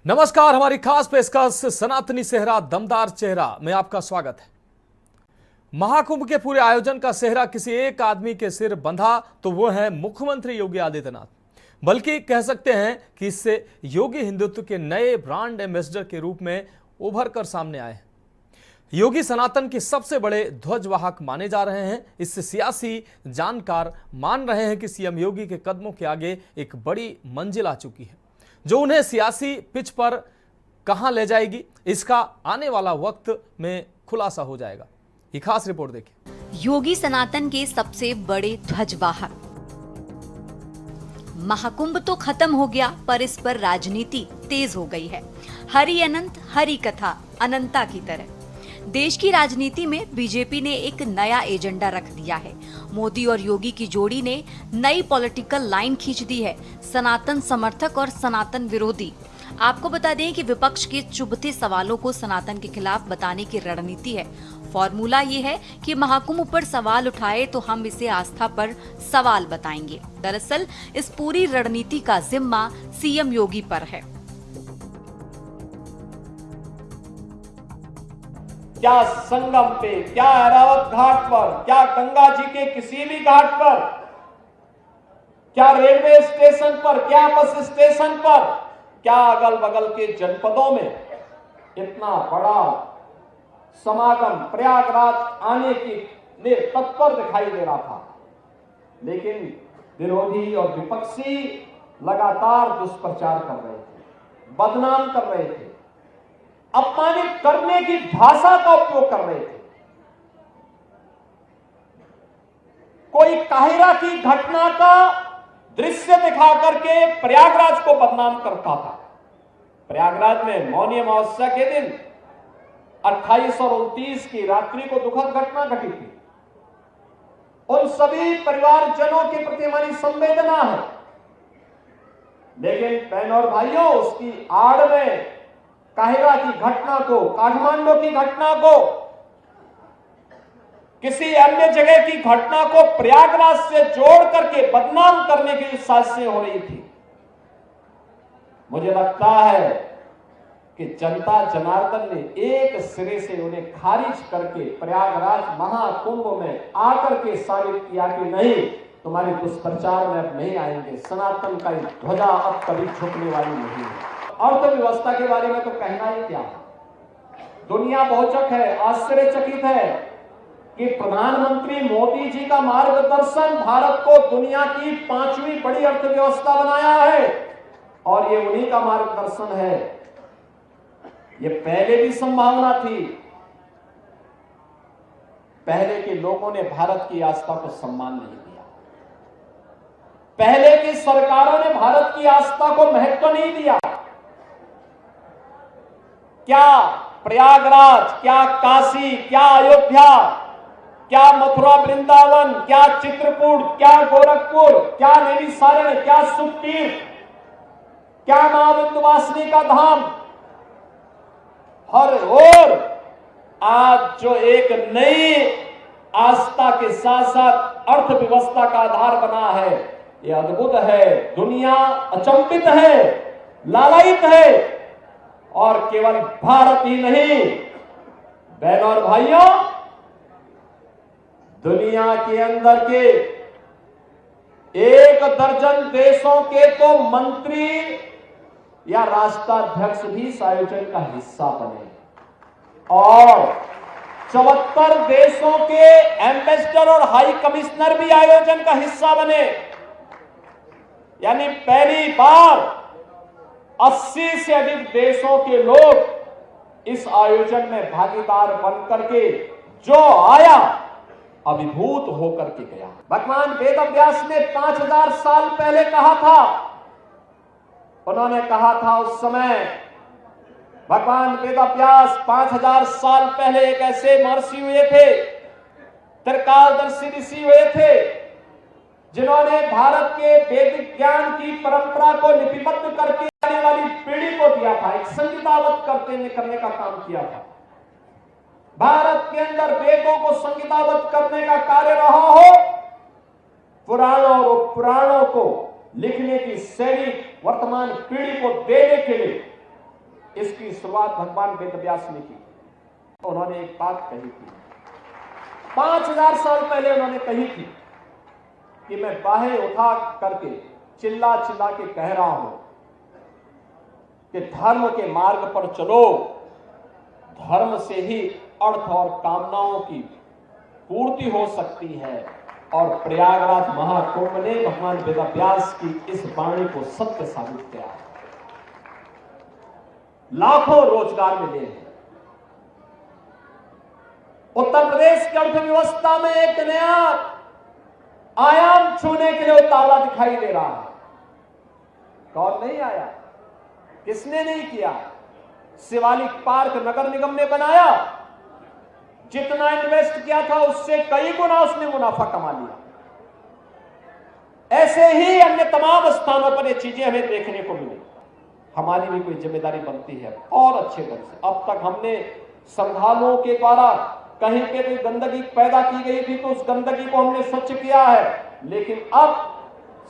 नमस्कार, हमारी खास पेशकश सनातनी सेहरा दमदार चेहरा में आपका स्वागत है। महाकुंभ के पूरे आयोजन का सेहरा किसी एक आदमी के सिर बंधा तो वो है मुख्यमंत्री योगी आदित्यनाथ। बल्कि कह सकते हैं कि इससे योगी हिंदुत्व के नए ब्रांड एम्बेसडर के रूप में उभर कर सामने आए हैं। योगी सनातन के सबसे बड़े ध्वजवाहक माने जा रहे हैं। इससे सियासी जानकार मान रहे हैं कि सीएम योगी के कदमों के आगे एक बड़ी मंजिल आ चुकी है, जो उन्हें सियासी पिच पर कहां ले जाएगी, इसका आने वाला वक्त में खुलासा हो जाएगा। ये खास रिपोर्ट देखिए। योगी सनातन के सबसे बड़े ध्वजवाहक। महाकुंभ तो खत्म हो गया, पर इस पर राजनीति तेज हो गई है। हरि अनंत, हरि कथा अनंता की तरह देश की राजनीति में बीजेपी ने एक नया एजेंडा रख दिया है। मोदी और योगी की जोड़ी ने नई पॉलिटिकल लाइन खींच दी है। सनातन समर्थक और सनातन विरोधी। आपको बता दें कि विपक्ष के चुभते सवालों को सनातन के खिलाफ बताने की रणनीति है। फॉर्मूला ये है कि महाकुंभ पर सवाल उठाए तो हम इसे आस्था पर सवाल बताएंगे। दरअसल इस पूरी रणनीति का जिम्मा सीएम योगी पर है। क्या संगम पे, क्या ऐरावत घाट पर, क्या गंगा जी के किसी भी घाट पर, क्या रेलवे स्टेशन पर, क्या बस स्टेशन पर, क्या अगल बगल के जनपदों में इतना बड़ा समागम प्रयागराज आने की लिए तत्पर दिखाई दे रहा था। लेकिन विरोधी और विपक्षी लगातार दुष्प्रचार कर रहे थे, बदनाम कर रहे थे, अपमानित करने की भाषा का उपयोग कर रहे थे। कोई काहिरा की घटना का दृश्य दिखा करके प्रयागराज को बदनाम करता था। प्रयागराज में मौनी अमावस्या के दिन 28 और 29 की रात्रि को दुखद घटना घटी थी। उन सभी परिवारजनों के प्रति हमारी संवेदना है, लेकिन बहनों और भाइयों, उसकी आड़ में काहिरा की घटना को, काठमांडू की घटना को, किसी अन्य जगह की घटना को प्रयागराज से जोड़ करके बदनाम करने की साजिशें हो रही थी। मुझे लगता है कि जनता जनार्दन ने एक सिरे से उन्हें खारिज करके प्रयागराज महाकुंभ में आकर के साबित किया कि नहीं, तुम्हारे दुष्प्रचार में अब नहीं आएंगे। सनातन का ध्वजा अब कभी झुकने वाली नहीं है। अर्थव्यवस्था के बारे में तो कहना ही क्या, दुनिया बहुचक है, आश्चर्यचकित है कि प्रधानमंत्री मोदी जी का मार्गदर्शन भारत को दुनिया की 5वीं बड़ी अर्थव्यवस्था बनाया है। और ये उन्हीं का मार्गदर्शन है। ये पहले भी संभावना थी। पहले के लोगों ने भारत की आस्था को सम्मान नहीं दिया। पहले की सरकारों ने भारत की आस्था को महत्व नहीं दिया। क्या प्रयागराज, क्या काशी, क्या अयोध्या, क्या मथुरा वृंदावन, क्या चित्रकूट, क्या गोरखपुर, क्या नैमिषारण्य, क्या सुखतीर्थ, क्या मां विंध्यवासिनी का धाम, हर ओर आज जो एक नई आस्था के साथ साथ अर्थव्यवस्था का आधार बना है, ये अद्भुत है। दुनिया अचंभित है, लालायित है। और केवल भारत ही नहीं, बहनों और भाइयों, दुनिया के अंदर के 1 दर्जन देशों के तो मंत्री या राष्ट्राध्यक्ष भी इस आयोजन का हिस्सा बने और 74 देशों के एम्बेसडर और हाई कमिश्नर भी आयोजन का हिस्सा बने। यानी पहली बार 80 से अधिक देशों के लोग इस आयोजन में भागीदार बन करके जो आया, अभिभूत होकर के गया। भगवान वेदव्यास ने 5000 साल पहले कहा था। उन्होंने कहा था उस समय, भगवान वेदव्यास 5000 साल पहले एक ऐसे महर्षि हुए थे, त्रिकालदर्शी ऋषि हुए थे, जिन्होंने भारत के वैदिक ज्ञान की परंपरा को लिपिबद्ध करके आने वाली पीढ़ी को दिया था, एक संहिताबद्ध करने का काम किया था। भारत के अंदर वेदों को संहिताबद्ध करने का कार्य रहा हो, पुराणों और पुराणों को लिखने की शैली वर्तमान पीढ़ी को देने के लिए इसकी शुरुआत भगवान वेदव्यास ने की। तो उन्होंने एक बात कही थी, 5000 साल पहले उन्होंने कही थी कि मैं बाहें उठा करके चिल्ला चिल्ला के कह रहा हूं कि धर्म के मार्ग पर चलो, धर्म से ही अर्थ और कामनाओं की पूर्ति हो सकती है। और प्रयागराज महाकुंभ ने भगवान वेदव्यास की इस वाणी को सत्य साबित किया है। लाखों रोजगार मिले हैं। उत्तर प्रदेश की अर्थव्यवस्था में एक नया आयाम छूने के लिए उतावला दिखाई दे रहा है। कौन नहीं आया, किसने नहीं किया? शिवालिक पार्क नगर निगम ने बनाया, जितना इन्वेस्ट किया था उससे कई गुना उसने मुनाफा कमा लिया। ऐसे ही अन्य तमाम स्थानों पर ये चीजें हमें देखने को मिली। हमारी भी कोई जिम्मेदारी बनती है और अच्छे ढंग से। अब तक हमने श्रद्धालुओं के द्वारा कहीं पे कोई गंदगी पैदा की गई थी तो उस गंदगी को हमने स्वच्छ किया है, लेकिन अब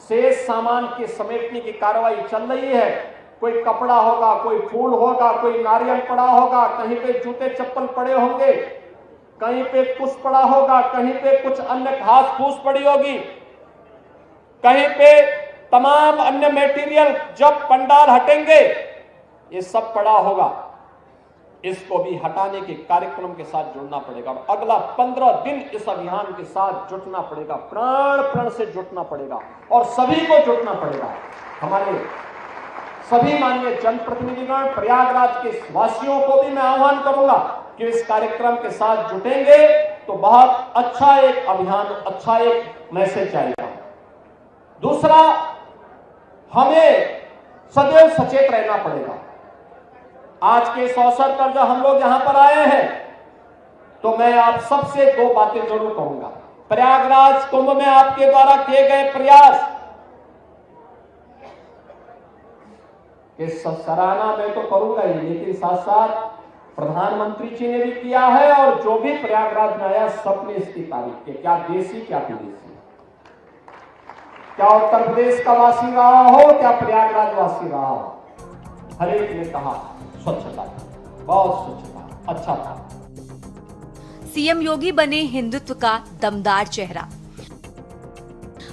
शेष सामान के समेटने की कार्रवाई चल रही है। कोई कपड़ा होगा, कोई फूल होगा, कोई नारियल पड़ा होगा, कहीं पे जूते चप्पल पड़े होंगे, कहीं पे कुछ पड़ा होगा, कहीं पे कुछ अन्य घास फूस पड़ी होगी, कहीं पे तमाम अन्य मटेरियल जब पंडाल हटेंगे ये सब पड़ा होगा। इसको भी हटाने के कार्यक्रम के साथ जुड़ना पड़ेगा। अगला 15 दिन इस अभियान के साथ जुटना पड़ेगा, प्राण प्राण से जुटना पड़ेगा और सभी को जुटना पड़ेगा। हमारे सभी माननीय जनप्रतिनिधिगण, प्रयागराज के वासियों को भी मैं आह्वान करूंगा कि इस कार्यक्रम के साथ जुटेंगे तो बहुत अच्छा एक अभियान, अच्छा एक मैसेज आएगा। दूसरा, हमें सदैव सचेत रहना पड़ेगा। आज के इस अवसर पर जब हम लोग यहां पर आए हैं तो मैं आप सबसे दो बातें जरूर कहूंगा। प्रयागराज कुंभ में आपके द्वारा किए गए प्रयास के सराहना मैं तो करूंगा ही, लेकिन साथ साथ प्रधानमंत्री जी ने भी किया है और जो भी प्रयागराज में आया सबने इसकी तारीफ की। क्या देसी क्या विदेशी, क्या उत्तर प्रदेश का वासी रहा हो, क्या प्रयागराज वासी रहा हो, हर एक ने कहा स्वच्छता, बहुत स्वच्छता, अच्छा था। सीएम योगी बने हिंदुत्व का दमदार चेहरा।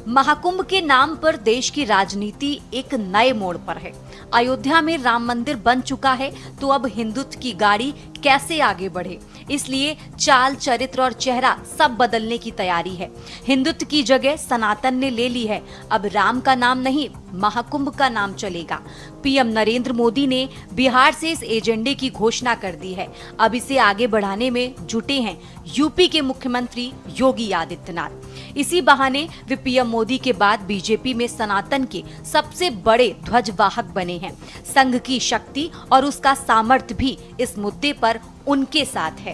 महाकुंभ के नाम पर देश की राजनीति एक नए मोड़ पर है। अयोध्या में राम मंदिर बन चुका है तो अब हिंदुत्व की गाड़ी कैसे आगे बढ़े, इसलिए चाल, चरित्र और चेहरा सब बदलने की तैयारी है। हिंदुत्व की जगह सनातन ने ले ली है। अब राम का नाम नहीं, महाकुंभ का नाम चलेगा। पीएम नरेंद्र मोदी ने बिहार से इस एजेंडे की घोषणा कर दी है। अब इसे आगे बढ़ाने में जुटे हैं यूपी के मुख्यमंत्री योगी आदित्यनाथ। इसी बहाने वे पीएम मोदी के बाद बीजेपी में सनातन के सबसे बड़े ध्वजवाहक बने हैं। संघ की शक्ति और उसका सामर्थ्य भी इस मुद्दे पर उनके साथ है।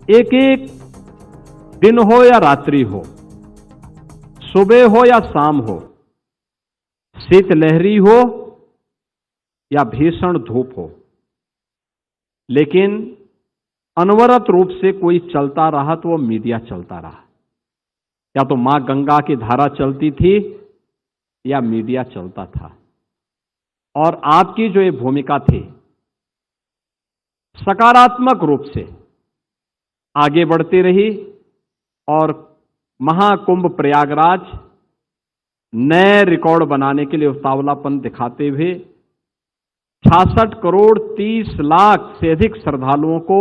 एक एक दिन हो या रात्रि हो, सुबह हो या शाम हो, शीतलहरी हो या भीषण धूप हो, लेकिन अनवरत रूप से कोई चलता रहा तो वो मीडिया चलता रहा। या तो मां गंगा की धारा चलती थी या मीडिया चलता था। और आपकी जो ये भूमिका थी सकारात्मक रूप से आगे बढ़ती रही और महाकुंभ प्रयागराज नए रिकॉर्ड बनाने के लिए उतावलापन दिखाते हुए 66 करोड़ 30 लाख से अधिक श्रद्धालुओं को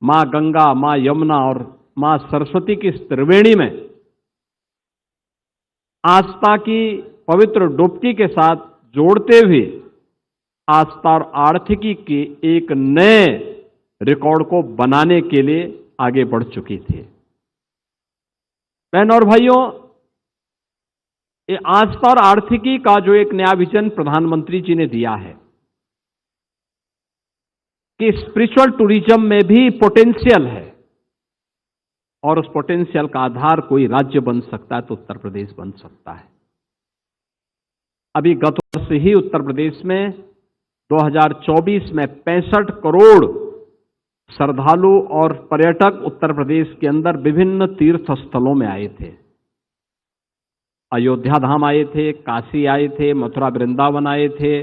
मां गंगा, मां यमुना और मां सरस्वती की इस त्रिवेणी में आस्था की पवित्र डुबकी के साथ जोड़ते हुए आस्था और आर्थिकी के एक नए रिकॉर्ड को बनाने के लिए आगे बढ़ चुकी थी। बहन और भाइयों, ये आस्था और आर्थिकी का जो एक नया विजन प्रधानमंत्री जी ने दिया है कि स्पिरिचुअल टूरिज्म में भी पोटेंशियल है और उस पोटेंशियल का आधार कोई राज्य बन सकता है तो उत्तर प्रदेश बन सकता है। अभी गत वर्ष ही उत्तर प्रदेश में 2024 में 65 करोड़ श्रद्धालु और पर्यटक उत्तर प्रदेश के अंदर विभिन्न तीर्थ स्थलों में आए थे। अयोध्या धाम आए थे, काशी आए थे, मथुरा वृंदावन आए थे,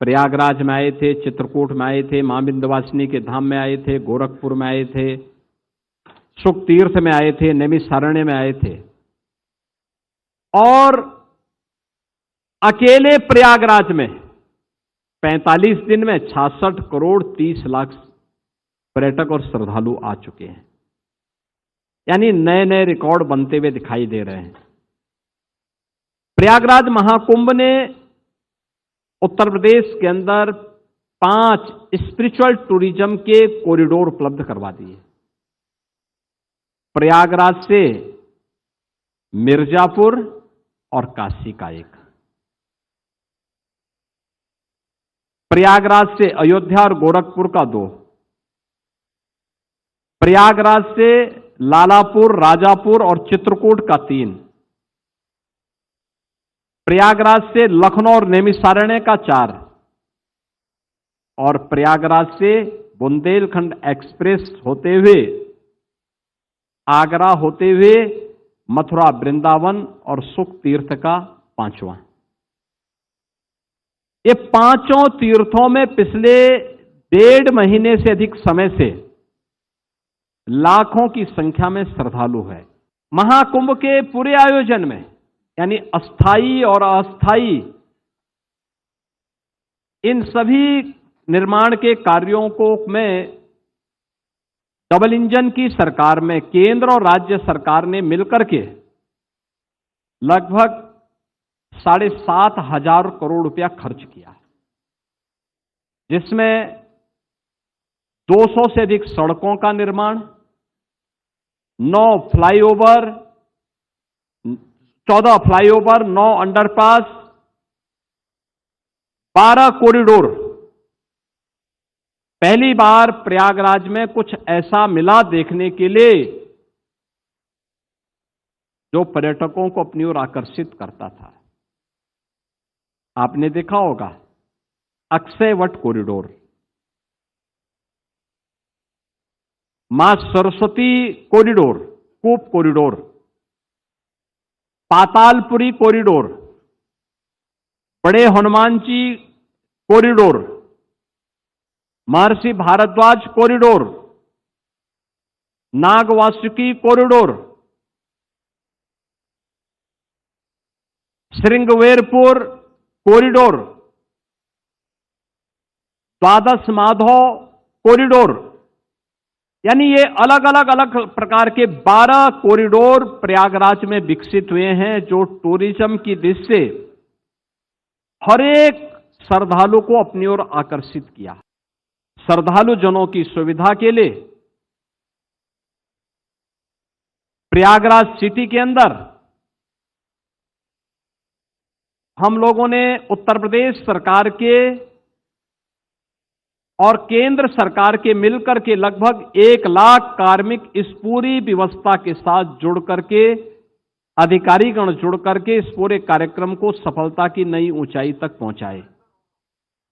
प्रयागराज में आए थे, चित्रकूट में आए थे, मां विंध्यवासिनी के धाम में आए थे, गोरखपुर में आए थे, सुख तीर्थ में आए थे, नैमिषारण्य में आए थे। और अकेले प्रयागराज में 45 दिन में 66 करोड़ 30 लाख पर्यटक और श्रद्धालु आ चुके हैं। यानी नए नए रिकॉर्ड बनते हुए दिखाई दे रहे हैं। प्रयागराज महाकुंभ ने उत्तर प्रदेश के अंदर 5 स्पिरिचुअल टूरिज्म के कॉरिडोर उपलब्ध करवा दिए। प्रयागराज से मिर्जापुर और काशी का एक, प्रयागराज से अयोध्या और गोरखपुर का 2, प्रयागराज से लालापुर, राजापुर और चित्रकूट का 3, प्रयागराज से लखनऊ और नैमिषारण्य का 4 और प्रयागराज से बुंदेलखंड एक्सप्रेस होते हुए आगरा होते हुए मथुरा, वृंदावन और सुख तीर्थ का 5वां। ये 5 तीर्थों में पिछले 1.5 महीने से अधिक समय से लाखों की संख्या में श्रद्धालु है। महाकुंभ के पूरे आयोजन में यानी अस्थाई और अस्थाई इन सभी निर्माण के कार्यों को में डबल इंजन की सरकार में केंद्र और राज्य सरकार ने मिलकर के लगभग 7,500 करोड़ रुपया खर्च किया, जिसमें 200 से अधिक सड़कों का निर्माण, 9 फ्लाईओवर, 14 फ्लाईओवर, 9 अंडरपास, 12 कॉरिडोर। पहली बार प्रयागराज में कुछ ऐसा मिला देखने के लिए जो पर्यटकों को अपनी ओर आकर्षित करता था। आपने देखा होगा अक्षयवट कॉरिडोर, मां सरस्वती कॉरिडोर, कूप कॉरिडोर, पातालपुरी कॉरिडोर, बड़े Hanuman ji corridor, Maharshi Bharadwaj corridor, Nagvasuki corridor, Shringverpur corridor, Dwadash Madhav corridor, यानी ये अलग अलग प्रकार के 12 कॉरिडोर प्रयागराज में विकसित हुए हैं, जो टूरिज्म की दृष्टि से हर एक श्रद्धालु को अपनी ओर आकर्षित किया। श्रद्धालु जनों की सुविधा के लिए प्रयागराज सिटी के अंदर हम लोगों ने उत्तर प्रदेश सरकार के और केंद्र सरकार के मिलकर के लगभग 1 लाख कार्मिक इस पूरी व्यवस्था के साथ जुड़ करके, अधिकारीगण जुड़ करके इस पूरे कार्यक्रम को सफलता की नई ऊंचाई तक पहुंचाए,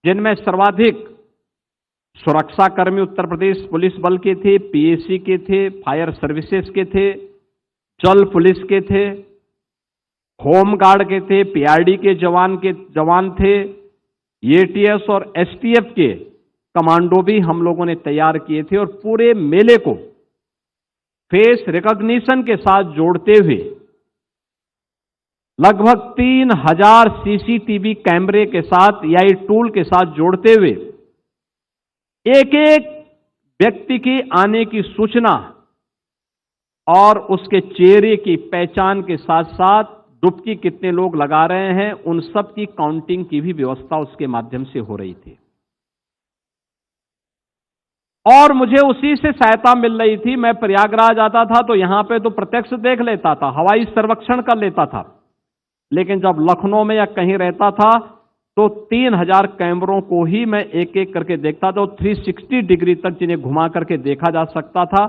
जिनमें सर्वाधिक सुरक्षाकर्मी उत्तर प्रदेश पुलिस बल के थे, पीएसी के थे, फायर सर्विसेज के थे, जल पुलिस के थे, होम गार्ड के थे, पीआरडी के जवान थे, एटीएस और एसटीएफ के कमांडो भी हम लोगों ने तैयार किए थे। और पूरे मेले को फेस रिकॉग्निशन के साथ जोड़ते हुए लगभग 3000 सीसीटीवी कैमरे के साथ एआई टूल के साथ जोड़ते हुए एक एक व्यक्ति की आने की सूचना और उसके चेहरे की पहचान के साथ साथ डुबकी कितने लोग लगा रहे हैं उन सब की काउंटिंग की भी व्यवस्था उसके माध्यम से हो रही थी। और मुझे उसी से सहायता मिल रही थी। मैं प्रयागराज आता था तो यहां पे तो प्रत्यक्ष देख लेता था, हवाई सर्वेक्षण कर लेता था, लेकिन जब लखनऊ में या कहीं रहता था तो 3000 कैमरों को ही मैं एक एक करके देखता था। 360 डिग्री तक जिन्हें घुमा करके देखा जा सकता था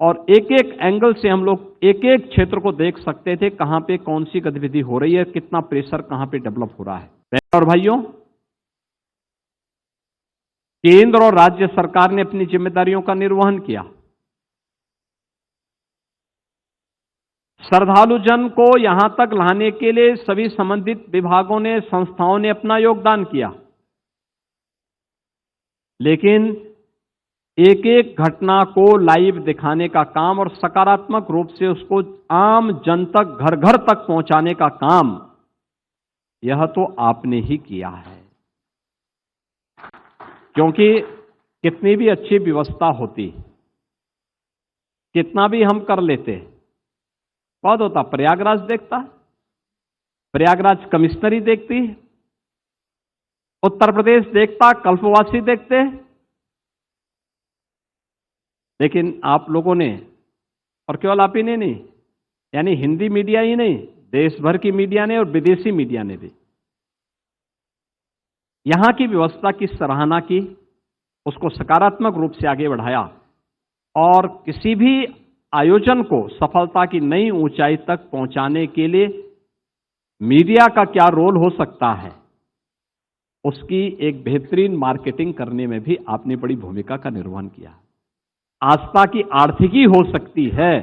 और एक एक एंगल से हम लोग एक एक क्षेत्र को देख सकते थे, कहां पे कौन सी गतिविधि हो रही है, कितना प्रेशर कहां पे डेवलप हो रहा है। और भाइयों, केंद्र और राज्य सरकार ने अपनी जिम्मेदारियों का निर्वहन किया। श्रद्धालु जन को यहां तक लाने के लिए सभी संबंधित विभागों ने, संस्थाओं ने अपना योगदान किया। लेकिन एक एक घटना को लाइव दिखाने का काम और सकारात्मक रूप से उसको आम जन तक, घर घर तक पहुंचाने का काम, यह तो आपने ही किया है। क्योंकि कितनी भी अच्छी व्यवस्था होती, कितना भी हम कर लेते, कौन होता? प्रयागराज देखता, प्रयागराज कमिश्नरी देखती, उत्तर प्रदेश देखता, कल्पवासी देखते। लेकिन आप लोगों ने, और केवल आप ही ने नहीं, यानी हिंदी मीडिया ही नहीं, देश भर की मीडिया ने और विदेशी मीडिया ने भी यहां की व्यवस्था की सराहना की, उसको सकारात्मक रूप से आगे बढ़ाया और किसी भी आयोजन को सफलता की नई ऊंचाई तक पहुंचाने के लिए मीडिया का क्या रोल हो सकता है, उसकी एक बेहतरीन मार्केटिंग करने में भी आपने बड़ी भूमिका का निर्वहन किया। आस्था की आर्थिकी हो सकती है,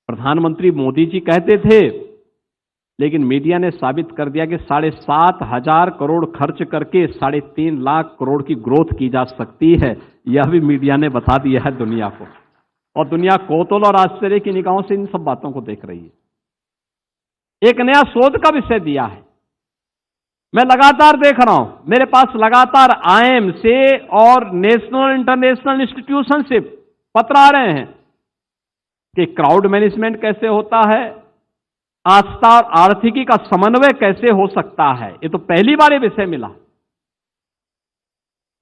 प्रधानमंत्री मोदी जी कहते थे, लेकिन मीडिया ने साबित कर दिया कि 7,500 करोड़ खर्च करके 3.5 लाख करोड़ की ग्रोथ की जा सकती है। यह भी मीडिया ने बता दिया है दुनिया को, और दुनिया कौतूहल और आश्चर्य की निगाहों से इन सब बातों को देख रही है। एक नया शोध का विषय दिया है, मैं लगातार देख रहा हूं, मेरे पास लगातार IIM से और नेशनल इंटरनेशनल इंस्टीट्यूशन से पत्र आ रहे हैं कि क्राउड मैनेजमेंट कैसे होता है, आस्था और आर्थिकी का समन्वय कैसे हो सकता है। ये तो पहली बार ये विषय मिला।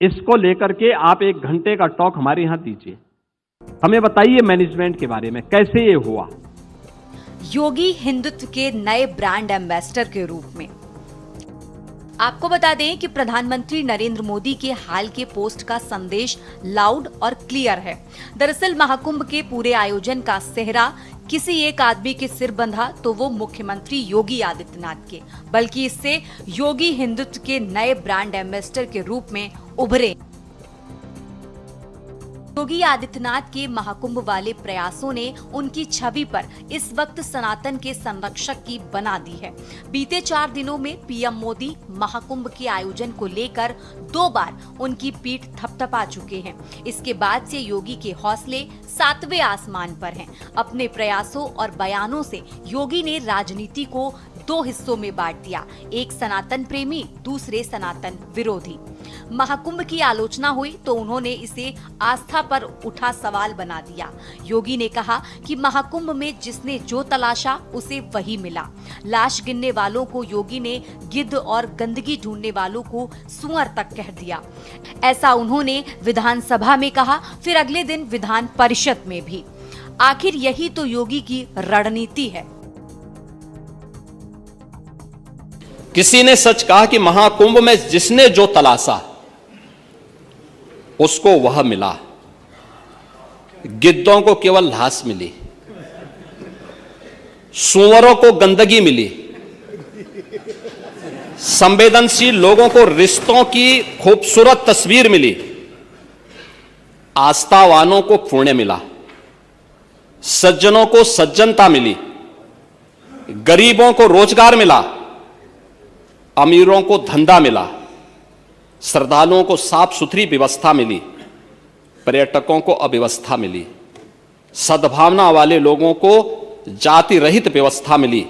इसको लेकर के आप 1 घंटे का टॉक हमारे यहां दीजिए, हमें बताइए मैनेजमेंट के बारे में कैसे ये हुआ। योगी हिंदुत्व के नए ब्रांड एम्बेसडर के रूप में आपको बता दें कि प्रधानमंत्री नरेंद्र मोदी के हाल के पोस्ट का संदेश लाउड और क्लियर है। दरअसल महाकुंभ के पूरे आयोजन का सेहरा किसी एक आदमी के सिर बंधा तो वो मुख्यमंत्री योगी आदित्यनाथ के, बल्कि इससे योगी हिंदुत्व के नए ब्रांड एम्बेसडर के रूप में उभरे। योगी आदित्यनाथ के महाकुंभ वाले प्रयासों ने उनकी छवि पर इस वक्त सनातन के संरक्षक की बना दी है। बीते 4 दिनों में पीएम मोदी महाकुंभ के आयोजन को लेकर 2 बार उनकी पीठ थपथपा चुके हैं। इसके बाद से योगी के हौसले 7वें आसमान पर हैं। अपने प्रयासों और बयानों से योगी ने राजनीति को 2 हिस्सों में बांट दिया, एक सनातन प्रेमी, दूसरे सनातन विरोधी। महाकुंभ की आलोचना हुई तो उन्होंने इसे आस्था पर उठा सवाल बना दिया। योगी ने कहा कि महाकुंभ में जिसने जो तलाशा उसे वही मिला। लाश गिनने वालों को योगी ने गिद्ध और गंदगी ढूंढने वालों को सुअर तक कह दिया। ऐसा उन्होंने विधानसभा में कहा, फिर अगले दिन विधान परिषद में भी। आखिर यही तो योगी की रणनीति है। किसी ने सच कहा कि महाकुंभ में जिसने जो तलाशा उसको वह मिला। गिद्धों को केवल लाश मिली, सूअरों को गंदगी मिली, संवेदनशील लोगों को रिश्तों की खूबसूरत तस्वीर मिली, आस्थावानों को पुण्य मिला, सज्जनों को सज्जनता मिली, गरीबों को रोजगार मिला, अमीरों को धंधा मिला, श्रद्धालुओं को साफ सुथरी व्यवस्था मिली, पर्यटकों को अव्यवस्था मिली, सद्भावना वाले लोगों को जाति रहित व्यवस्था मिली,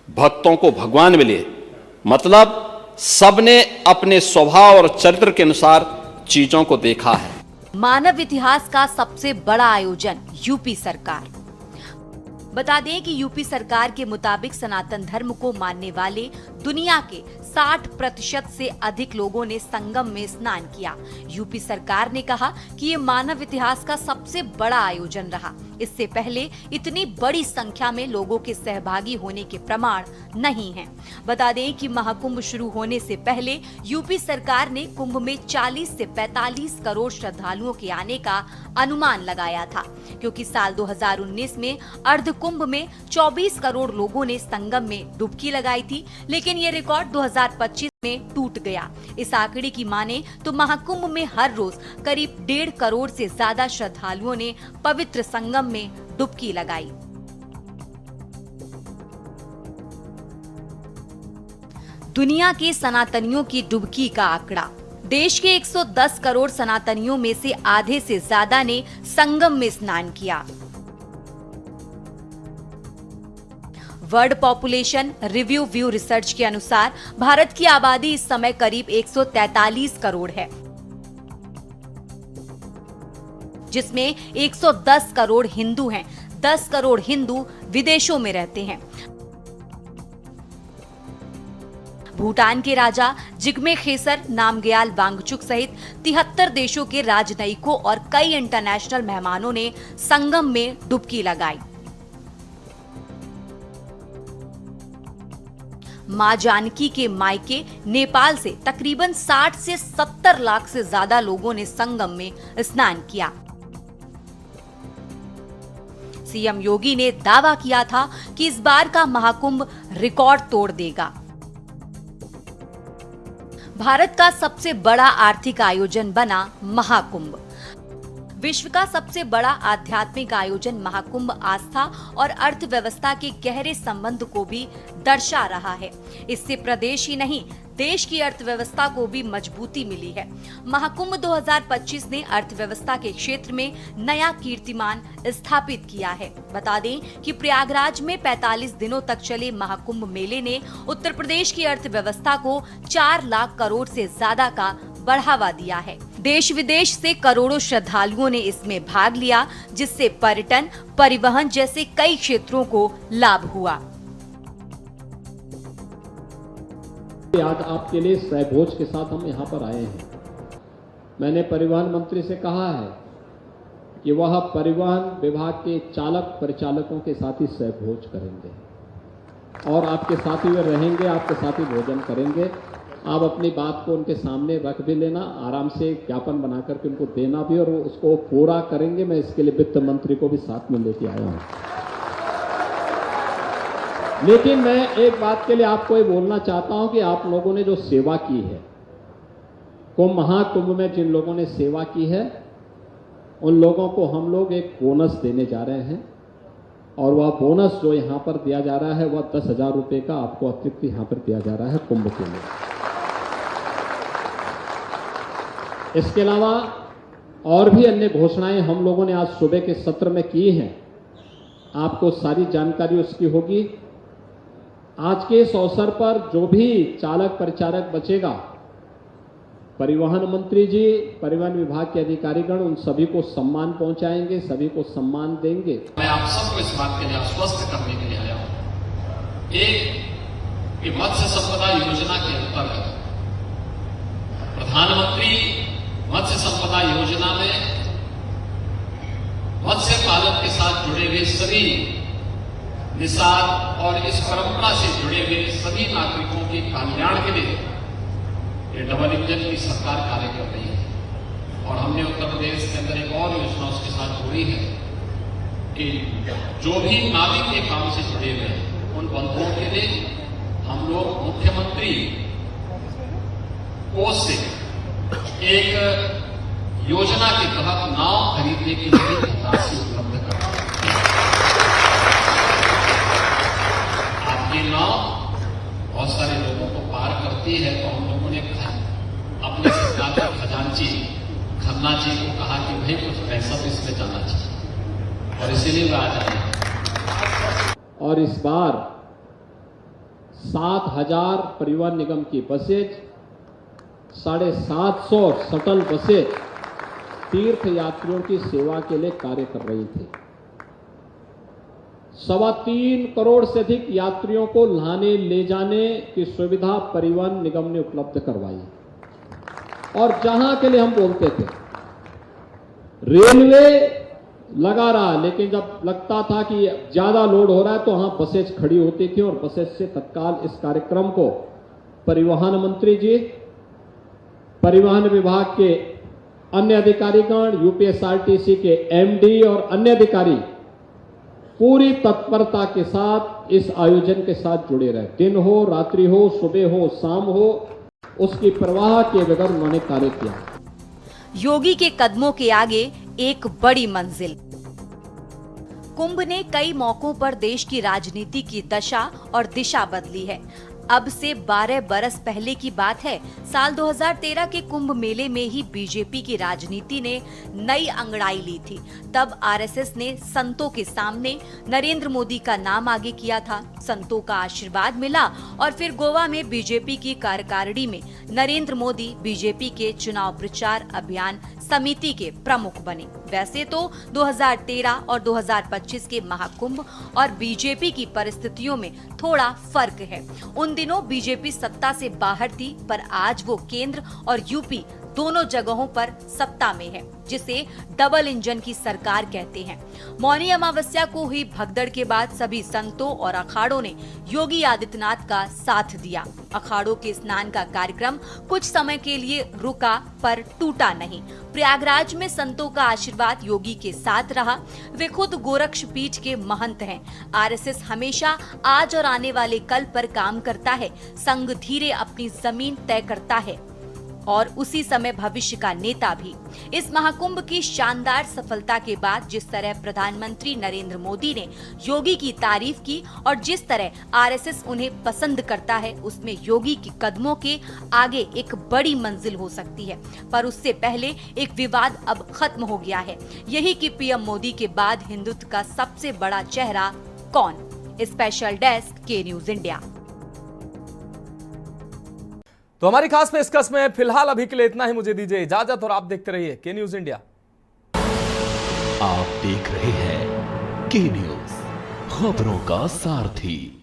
भक्तों को भगवान मिले। मतलब सबने अपने स्वभाव और चरित्र के अनुसार चीजों को देखा है। मानव इतिहास का सबसे बड़ा आयोजन यूपी सरकार। बता दें कि यूपी सरकार के मुताबिक सनातन धर्म को मानने वाले दुनिया के 60% से अधिक लोगों ने संगम में स्नान किया। यूपी सरकार ने कहा कि ये मानव इतिहास का सबसे बड़ा आयोजन रहा। इससे पहले इतनी बड़ी संख्या में लोगों के सहभागी होने के प्रमाण नहीं हैं। बता दें कि महाकुंभ शुरू होने से पहले यूपी सरकार ने कुंभ में 40 से 45 करोड़ श्रद्धालुओं के आने का अनुमान लगाया था, क्योंकि साल 2019 में अर्ध कुंभ में 24 करोड़ लोगों ने संगम में डुबकी लगाई थी, लेकिन ये रिकॉर्ड 2025 में टूट गया। इस आंकड़े की माने तो महाकुंभ में हर रोज करीब 1.5 करोड़ से ज्यादा श्रद्धालुओं ने पवित्र संगम में डुबकी लगाई। दुनिया के सनातनियों की डुबकी का आंकड़ा देश के 110 करोड़ सनातनियों में से आधे से ज्यादा ने संगम में स्नान किया। World population review view research के अनुसार भारत की आबादी इस समय करीब 143 करोड़ है, जिसमें 110 करोड़ हिंदू हैं। 10 करोड़ हिंदू विदेशों में रहते हैं। भूटान के राजा जिग्मे खेसर नामग्याल वांगचुक सहित 73 देशों के राजनयिकों और कई इंटरनेशनल मेहमानों ने संगम में डुबकी लगाई। मां जानकी के मायके नेपाल से तकरीबन 60 से 70 लाख से ज्यादा लोगों ने संगम में स्नान किया। सीएम योगी ने दावा किया था कि इस बार का महाकुंभ रिकॉर्ड तोड़ देगा। भारत का सबसे बड़ा आर्थिक आयोजन बना महाकुंभ। विश्व का सबसे बड़ा आध्यात्मिक आयोजन महाकुंभ आस्था और अर्थव्यवस्था के गहरे संबंध को भी दर्शा रहा है। इससे प्रदेश ही नहीं, देश की अर्थव्यवस्था को भी मजबूती मिली है। महाकुंभ 2025 ने अर्थव्यवस्था के क्षेत्र में नया कीर्तिमान स्थापित किया है। बता दें कि प्रयागराज में 45 दिनों तक चले महाकुंभ मेले ने उत्तर प्रदेश की अर्थव्यवस्था को 4 लाख करोड़ से ज्यादा का बढ़ावा दिया है। देश विदेश से करोड़ों श्रद्धालुओं ने इसमें भाग लिया, जिससे पर्यटन, परिवहन जैसे कई क्षेत्रों को लाभ हुआ। आज आपके लिए स्वयंभोज के साथ हम यहाँ पर आए हैं। मैंने परिवहन मंत्री से कहा है कि वह परिवहन विभाग के चालक परिचालकों के साथ ही स्वयंभोज करेंगे और आपके साथ ही वे रहेंगे, आपके साथ ही भोजन करेंगे। आप अपनी बात को उनके सामने रख भी लेना, आराम से ज्ञापन बना करके उनको देना भी, और उसको पूरा करेंगे। मैं इसके लिए वित्त मंत्री को भी साथ में लेके आया हूं। लेकिन मैं एक बात के लिए आपको ये बोलना चाहता हूं कि आप लोगों ने जो सेवा की है, कुंभ महाकुंभ में जिन लोगों ने सेवा की है, उन लोगों को हम लोग एक बोनस देने जा रहे हैं, और वह बोनस जो यहां पर दिया जा रहा है वह 10,000 रुपए का आपको अतिरिक्त यहां पर दिया जा रहा है कुंभ के लिए। इसके अलावा और भी अन्य घोषणाएं हम लोगों ने आज सुबह के सत्र में की हैं। आपको सारी जानकारी उसकी होगी। आज के इस अवसर पर जो भी चालक परिचालक बचेगा, परिवहन मंत्री जी, परिवहन विभाग के अधिकारीगण उन सभी को सम्मान पहुंचाएंगे, सभी को सम्मान देंगे। मैं आप सबको इस बात के लिए आश्वस्त करने के लिए आया हूं। एक मत्स्य संपदा योजना के अंतर्गत प्रधानमंत्री मत्स्य संपदा योजना में मत्स्य पालन के साथ जुड़े हुए सभी निषाद और इस परंपरा से जुड़े हुए सभी नागरिकों के कल्याण के लिए ये डबल इंजन की सरकार कार्य कर रही है। और हमने उत्तर प्रदेश के अंदर एक और योजना उसके साथ जोड़ी है कि जो भी नाविक के काम से जुड़े हुए हैं उन बंधुओं के लिए हम लोग मुख्यमंत्री कोष से एक योजना के तहत नाव खरीदने के लिए धनराशि उपलब्ध करना। आपकी नाव बहुत सारे लोगों को पार करती है, तो हम लोगों ने अपने सरकार के खजांची खन्ना जी को कहा कि भाई कुछ पैसा तो इसमें जाना चाहिए, और इसीलिए वे आ जाए। और इस बार 7,000 परिवहन निगम की बसेज, 750 शटल बसेज तीर्थ यात्रियों की सेवा के लिए कार्य कर रही थी। 3.25 करोड़ से अधिक यात्रियों को लाने ले जाने की सुविधा परिवहन निगम ने उपलब्ध करवाई। और जहां के लिए हम बोलते थे रेलवे लगा रहा, लेकिन जब लगता था कि ज्यादा लोड हो रहा है तो वहां बसेज खड़ी होती थी, और बसेज से तत्काल इस कार्यक्रम को परिवहन मंत्री जी, परिवहन विभाग के अन्य अधिकारीगण, यूपीएसआरटीसी के एमडी और अन्य अधिकारी पूरी तत्परता के साथ इस आयोजन के साथ जुड़े रहे। दिन हो, रात्रि हो, सुबह हो, शाम हो, उसकी परवाह किए बगैर उन्होंने कार्य किया। योगी के कदमों के आगे एक बड़ी मंजिल। कुंभ ने कई मौकों पर देश की राजनीति की दशा और दिशा बदली है। अब से 12 बरस पहले की बात है। साल 2013 के कुंभ मेले में ही बीजेपी की राजनीति ने नई अंगड़ाई ली थी। तब आरएसएस ने संतों के सामने नरेंद्र मोदी का नाम आगे किया था। संतों का आशीर्वाद मिला और फिर गोवा में बीजेपी की कार्यकारिणी में नरेंद्र मोदी बीजेपी के चुनाव प्रचार अभियान समिति के प्रमुख बने। वैसे तो 2013 और 2025 के महाकुंभ और बीजेपी की परिस्थितियों में थोड़ा फर्क है। उन दिनों बीजेपी सत्ता से बाहर थी, पर आज वो केंद्र और यूपी दोनों जगहों पर सत्ता में है, जिसे डबल इंजन की सरकार कहते हैं। मौनी अमावस्या को हुई भगदड़ के बाद सभी संतों और अखाड़ों ने योगी आदित्यनाथ का साथ दिया। अखाड़ों के स्नान का कार्यक्रम कुछ समय के लिए रुका, पर टूटा नहीं। प्रयागराज में संतों का आशीर्वाद योगी के साथ रहा। वे खुद गोरक्ष पीठ के महंत हैं। आरएसएस हमेशा आज और आने वाले कल पर काम करता है। संघ धीरे अपनी जमीन तय करता है और उसी समय भविष्य का नेता भी। इस महाकुंभ की शानदार सफलता के बाद जिस तरह प्रधानमंत्री नरेंद्र मोदी ने योगी की तारीफ की और जिस तरह आरएसएस उन्हें पसंद करता है, उसमें योगी के कदमों के आगे एक बड़ी मंजिल हो सकती है। पर उससे पहले एक विवाद अब खत्म हो गया है, यही कि पीएम मोदी के बाद हिंदुत्व का सबसे बड़ा चेहरा कौन। स्पेशल डेस्क के न्यूज इंडिया। तो हमारी खास पेशकश में फिलहाल अभी के लिए इतना ही। मुझे दीजिए इजाजत और आप देखते रहिए के न्यूज इंडिया। आप देख रहे हैं के न्यूज, खबरों का सारथी।